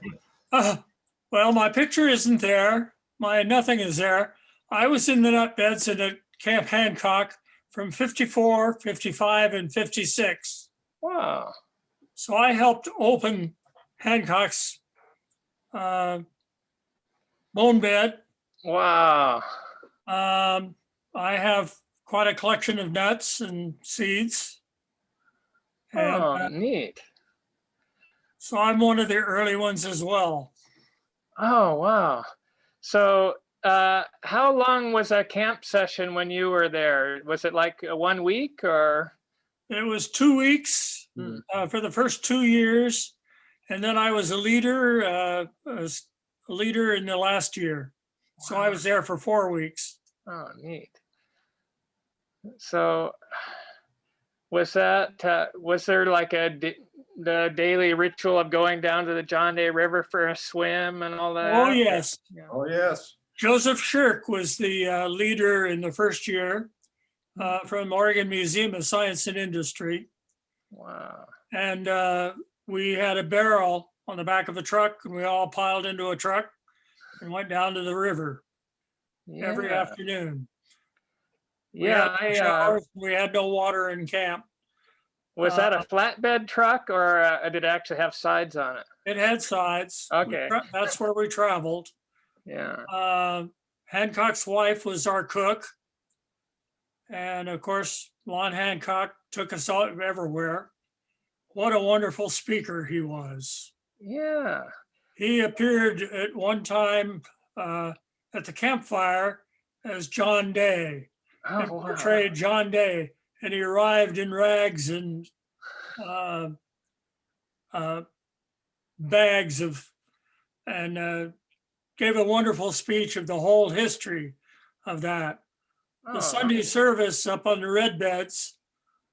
Well, my picture isn't there. My nothing is there. I was in the nut beds at Camp Hancock from 54, 55, and 56. Wow. So I helped open Hancock's bone bed. Wow. I have quite a collection of nuts and seeds. And, neat. so I'm one of the early ones as well. Oh, wow. So how long was a camp session when you were there? Was it like 1 week or? It was 2 weeks for the first 2 years. And then I was a leader in the last year. So I was there for 4 weeks. Oh, neat. So was there like the daily ritual of going down to the John Day River for a swim and all that? Oh, yes. Oh, yes. Joseph Shirk was the leader in the first year from Oregon Museum of Science and Industry. Wow. And we had a barrel on the back of a truck, and we all piled into a truck and went down to the river every afternoon. We had no water in camp. Was that a flatbed truck, or did it actually have sides on it? It had sides. Okay. That's where we traveled. Yeah. Hancock's wife was our cook. And of course, Lon Hancock took us out everywhere. What a wonderful speaker he was. Yeah. He appeared at one time at the campfire as John Day. Oh, and wow. portrayed John Day, and he arrived in rags and bags and gave a wonderful speech of the whole history of that. The Sunday service up on the red beds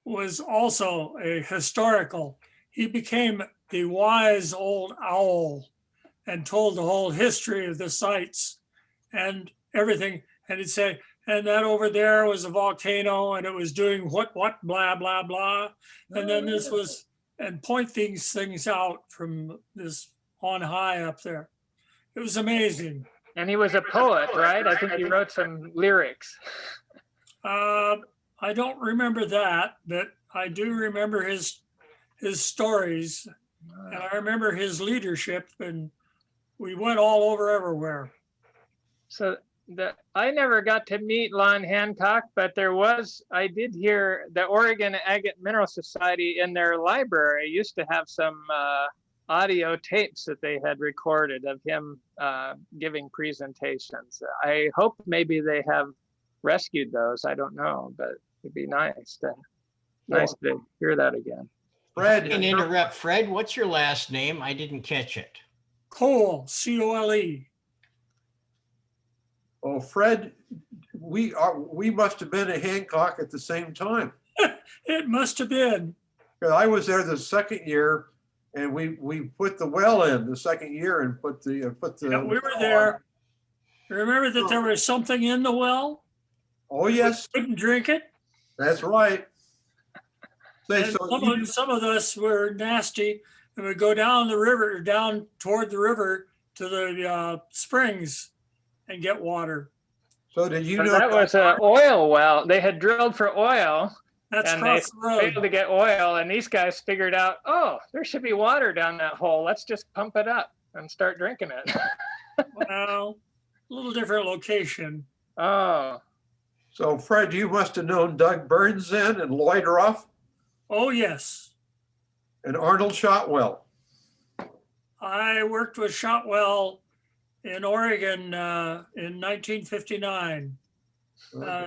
was also a historical. He became the wise old owl and told the whole history of the sites and everything. And he'd say, and that over there was a volcano and it was doing what, blah, blah, blah. And then this was, and point these things out from this on high up there. It was amazing. And he was a poet, right? I think he wrote some lyrics. I don't remember that, but I do remember his stories. And I remember his leadership, and we went all over everywhere. So I never got to meet Lon Hancock, but I did hear the Oregon Agate Mineral Society in their library used to have some audio tapes that they had recorded of him giving presentations. I hope maybe they have rescued those. I don't know, but it'd be nice to hear that again. Fred, Can interrupt, Fred? What's your last name? I didn't catch it. Cole, C-O-L-E. oh, Fred, we must have been at Hancock at the same time. It must have been. 'Cause I was there the second year, and we put the well in the second year and put the Yeah, we were there. Remember that there was something in the well? Oh yes, Couldn't drink it. that's right. Say And so. some of us were nasty and would go down the river, down toward the river to the springs and get water. So did you And know that was an oil well. They had drilled for oil That's and they across the failed road. to get oil. And these guys figured out, oh, there should be water down that hole. Let's just pump it up and start drinking it. Well, a little different location. Oh, So Fred, you must have known Doug Burns then, and Lloyd Ruff, Oh, yes. and Arnold Shotwell. I worked with Shotwell in Oregon in 1959,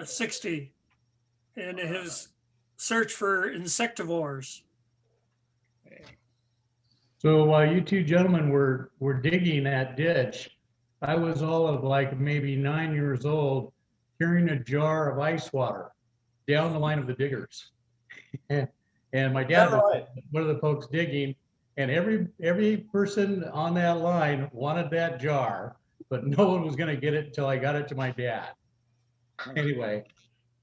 60, in his search for insectivores. So while you two gentlemen were digging that ditch, I was all of like maybe 9 years old, carrying a jar of ice water down the line of the diggers. And my dad was one of the folks digging, and every person on that line wanted that jar, but no one was going to get it until I got it to my dad. Anyway,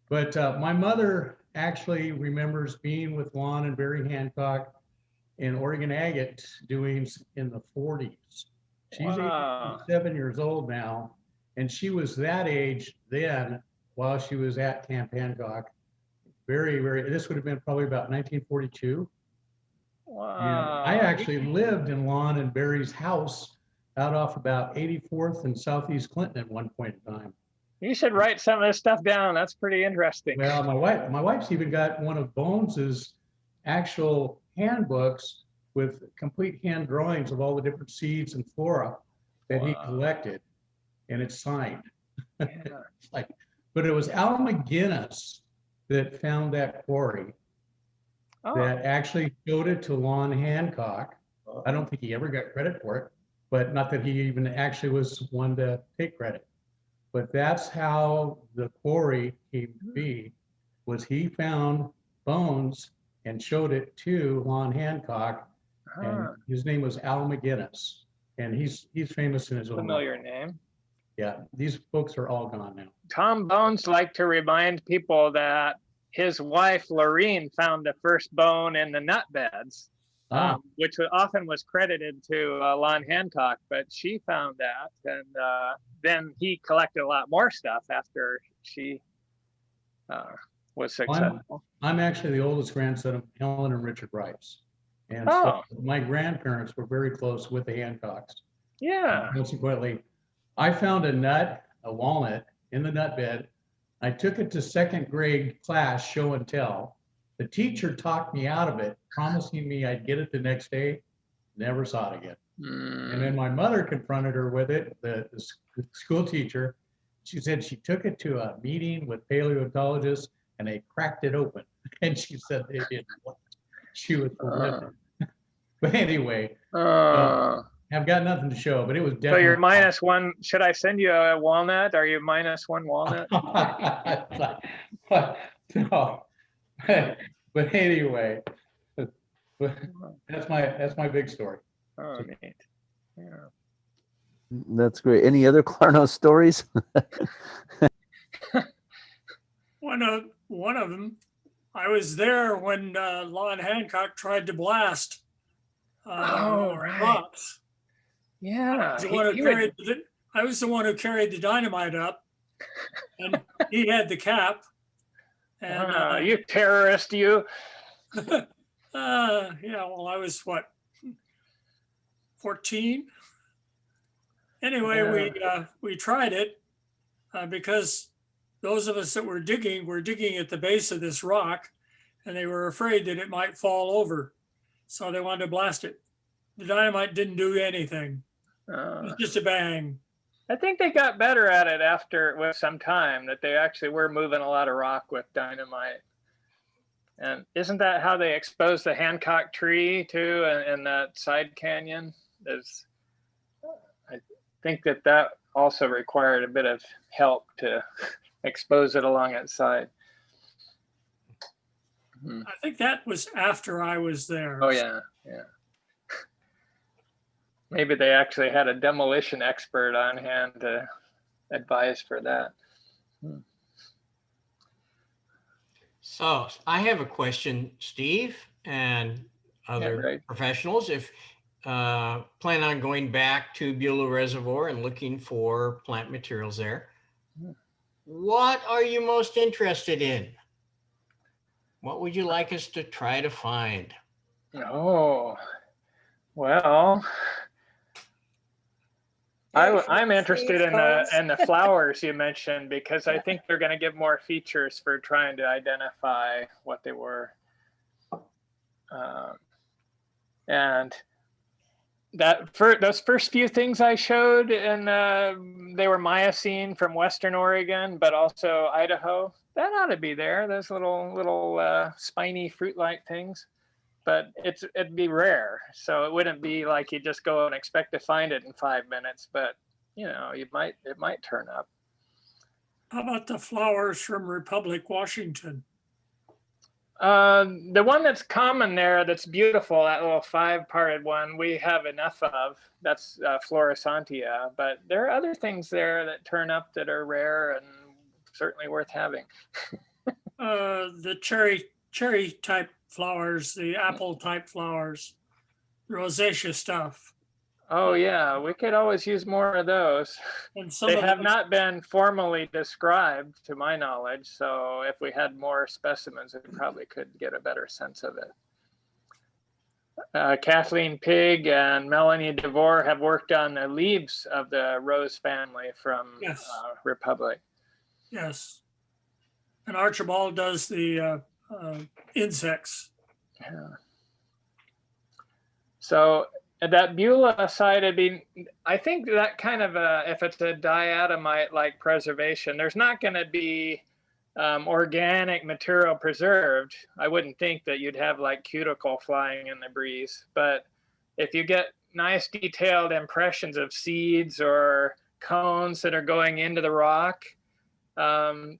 but my mother actually remembers being with Lon and Barry Hancock in Oregon Agate doing in the 40s. She's wow. 87 years old now, and she was that age then while she was at Camp Hancock. Very, this would have been probably about 1942. Wow. And I actually lived in Lon and Barry's house out off about 84th and Southeast Clinton at one point in time. You should write some of this stuff down. That's pretty interesting. Well, my wife's even got one of Bones's actual handbooks with complete hand drawings of all the different seeds and flora that he collected, and it's signed. Yeah. It's like, but it was Al McGinnis that found that quarry that actually showed it to Lon Hancock. I don't think he ever got credit for it, but not that he even actually was one to take credit. But that's how the quarry came to be, was he found bones and showed it to Lon Hancock, and his name was Al McGinnis, and he's famous in his own Familiar right. name. Yeah, these folks are all gone now. Tom Bones liked to remind people that his wife, Lorene, found the first bone in the nut beds, which often was credited to Lon Hancock, but she found that. And then he collected a lot more stuff after she was successful. I'm actually the oldest grandson of Helen and Richard Rice. And so my grandparents were very close with the Hancocks. Yeah. Consequently, I found a walnut in the nut bed. I took it to second grade class show and tell. The teacher talked me out of it, promising me I'd get it the next day. Never saw it again. And then my mother confronted her with it, the school teacher. She said she took it to a meeting with paleontologists and they cracked it open. And she said they didn't want it. She was livid. But anyway, I've got nothing to show, but it was definitely. So you're minus one. Should I send you a walnut? Are you minus one walnut? No. But anyway, that's my big story. Oh, neat. Yeah. That's great. Any other Clarno stories? One of them, I was there when Lon Hancock tried to blast rocks. Yeah. I was the one who carried the dynamite up, and he had the cap. And you terrorist, you. Yeah, well, I was what, 14? Anyway, we tried it because those of us that were digging at the base of this rock, and they were afraid that it might fall over. So they wanted to blast it. The dynamite didn't do anything. It was just a bang. I think they got better at it with some time, that they actually were moving a lot of rock with dynamite. And isn't that how they exposed the Hancock tree too in that side canyon? I think that also required a bit of help to expose it along its side. I think that was after I was there. Oh yeah, yeah. Maybe they actually had a demolition expert on hand to advise for that. So I have a question, Steve, and other right. professionals. If plan on going back to Beulah Reservoir and looking for plant materials there, what are you most interested in? What would you like us to try to find? Oh, well, I'm interested in the flowers you mentioned, because I think they're going to give more features for trying to identify what they were. And those first few things I showed, and they were Miocene from Western Oregon, but also Idaho. That ought to be there. Those little spiny fruit-like things. But it'd be rare, so it wouldn't be like you just go and expect to find it in 5 minutes. But you know, it might turn up. How about the flowers from Republic, Washington? The one that's common there, that's beautiful, that little 5-parted one, we have enough of. That's Florescentia. But there are other things there that turn up that are rare and certainly worth having. The cherry type flowers, the apple type flowers, rosacea stuff. Oh yeah, we could always use more of those. And some They of have them, not been formally described to my knowledge, so if we had more specimens, we probably could get a better sense of it. Kathleen Pigg and Melanie DeVore have worked on the leaves of the rose family from Republic. Yes. And Archibald does the insects. Yeah. So that Beulah side, I think that kind of if it's a diatomite-like preservation, there's not going to be organic material preserved. I wouldn't think that you'd have like cuticle flying in the breeze. But if you get nice detailed impressions of seeds or cones that are going into the rock,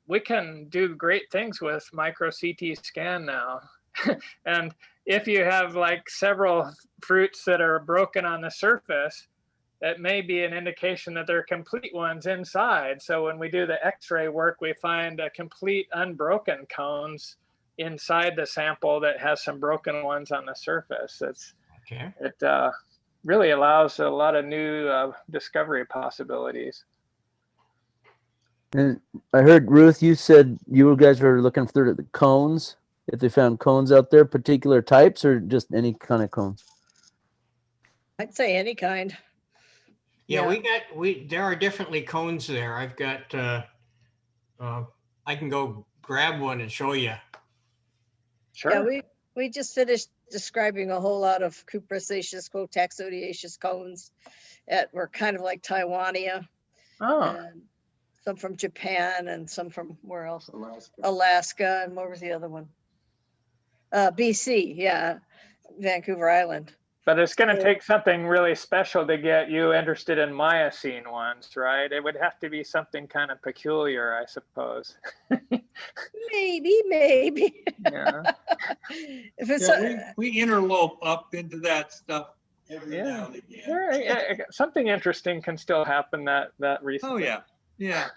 we can do great things with micro CT scan now. And if you have like several fruits that are broken on the surface, it may be an indication that they're complete ones inside. So when we do the X-ray work, we find complete unbroken cones inside the sample that has some broken ones on the surface. It really allows a lot of new discovery possibilities. And I heard, Ruth, you said you guys were looking for the cones. If they found cones out there, particular types, or just any kind of cones? I'd say any kind. Yeah, there are definitely cones there. I've got, I can go grab one and show you. Sure. Yeah, we just finished describing a whole lot of cupressaceous, taxodiaceous cones that were kind of like Taiwania. Oh. And some from Japan and some from where else? Alaska. And what was the other one? BC, yeah, Vancouver Island. But it's going to take something really special to get you interested in Miocene ones, right? It would have to be something kind of peculiar, I suppose. Maybe. Yeah. If it's we interlope up into that stuff every now and again. Yeah, something interesting can still happen that recently. Oh yeah.